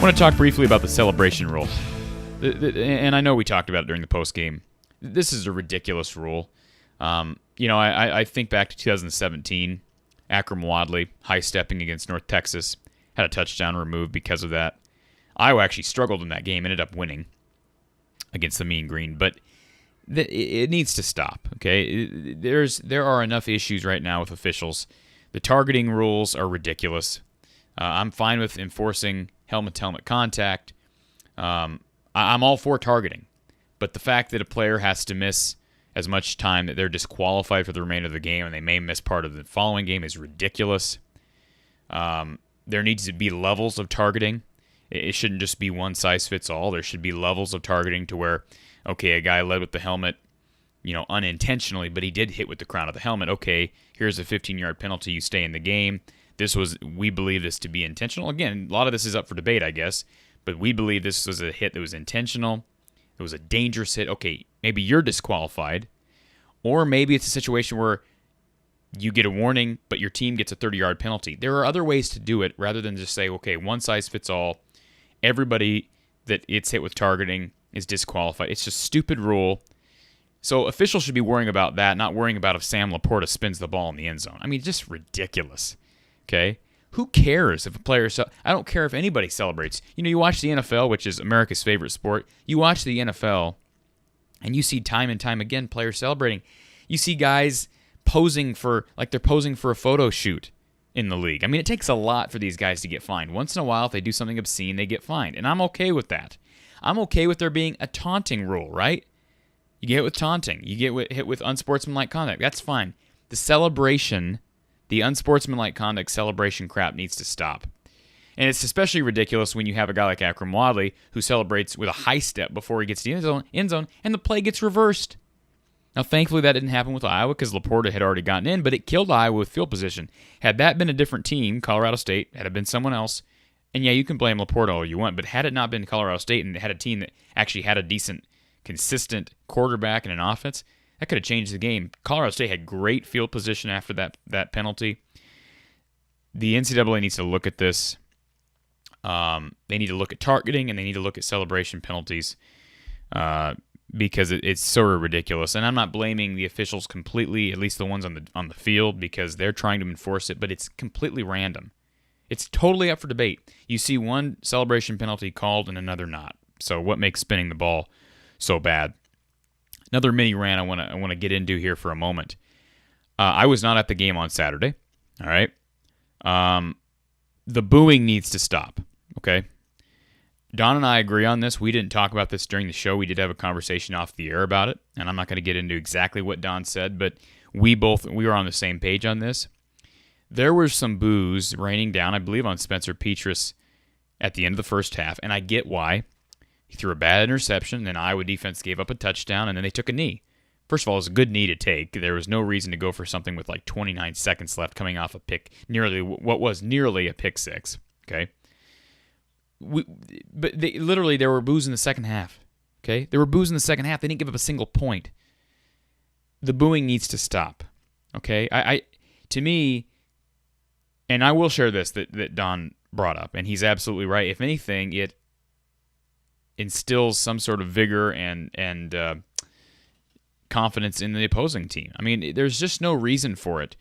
I want to talk briefly about the celebration rule. And I know we talked about it during the post game. This is a ridiculous rule. I think back to 2017. Akram Wadley, high-stepping against North Texas, had a touchdown removed because of that. Iowa actually struggled in that game, ended up winning against the Mean Green, but it needs to stop, okay? There are enough issues right now with officials. The targeting rules are ridiculous. I'm fine with enforcing helmet-to-helmet contact. I'm all for targeting, but the fact that a player has to miss as much time that they're disqualified for the remainder of the game and they may miss part of the following game is ridiculous. There needs to be levels of targeting. It shouldn't just be one size fits all. There should be levels of targeting to where, okay, a guy led with the helmet, unintentionally, but he did hit with the crown of the helmet. Okay, here's a 15-yard penalty. You stay in the game. We believe this to be intentional. Again, a lot of this is up for debate, I guess, but we believe this was a hit that was intentional. It was a dangerous hit. Okay, maybe you're disqualified, or maybe it's a situation where you get a warning, but your team gets a 30-yard penalty. There are other ways to do it rather than just say, okay, one size fits all. Everybody that it's hit with targeting is disqualified. It's just a stupid rule. So officials should be worrying about that, not worrying about if Sam Laporta spins the ball in the end zone. I mean, just ridiculous. Okay? Who cares if a player... I don't care if anybody celebrates. You watch the NFL, which is America's favorite sport. You watch the NFL, and you see time and time again players celebrating. You see guys posing for a photo shoot in the league. I mean, it takes a lot for these guys to get fined. Once in a while, if they do something obscene, they get fined. And I'm okay with that. I'm okay with there being a taunting rule, right? You get hit with taunting. You get hit with unsportsmanlike conduct. That's fine. The celebration... The unsportsmanlike conduct celebration crap needs to stop. And it's especially ridiculous when you have a guy like Akram Wadley who celebrates with a high step before he gets to the end zone, and the play gets reversed. Now, thankfully, that didn't happen with Iowa because Laporta had already gotten in, but it killed Iowa with field position. Had that been a different team, Colorado State, had it been someone else, and yeah, you can blame Laporta all you want, but had it not been Colorado State and it had a team that actually had a decent, consistent quarterback and an offense, that could have changed the game. Colorado State had great field position after that penalty. The NCAA needs to look at this. They need to look at targeting, and they need to look at celebration penalties because it's sort of ridiculous. And I'm not blaming the officials completely, at least the ones on the field, because they're trying to enforce it, but it's completely random. It's totally up for debate. You see one celebration penalty called and another not. So what makes spinning the ball so bad? Another mini rant I want to get into here for a moment. I was not at the game on Saturday. All right. The booing needs to stop. Okay. Don and I agree on this. We didn't talk about this during the show. We did have a conversation off the air about it, and I'm not going to get into exactly what Don said, but we were on the same page on this. There were some boos raining down, I believe, on Spencer Petras at the end of the first half, and I get why. He threw a bad interception, then Iowa defense gave up a touchdown, and then they took a knee. First of all, it was a good knee to take. There was no reason to go for something with like 29 seconds left coming off a pick, nearly a pick six. Okay, but there were boos in the second half. Okay, there were boos in the second half. They didn't give up a single point. The booing needs to stop. Okay, to me, and I will share this that Don brought up, and he's absolutely right. If anything, it instills some sort of vigor and confidence in the opposing team. I mean, there's just no reason for it.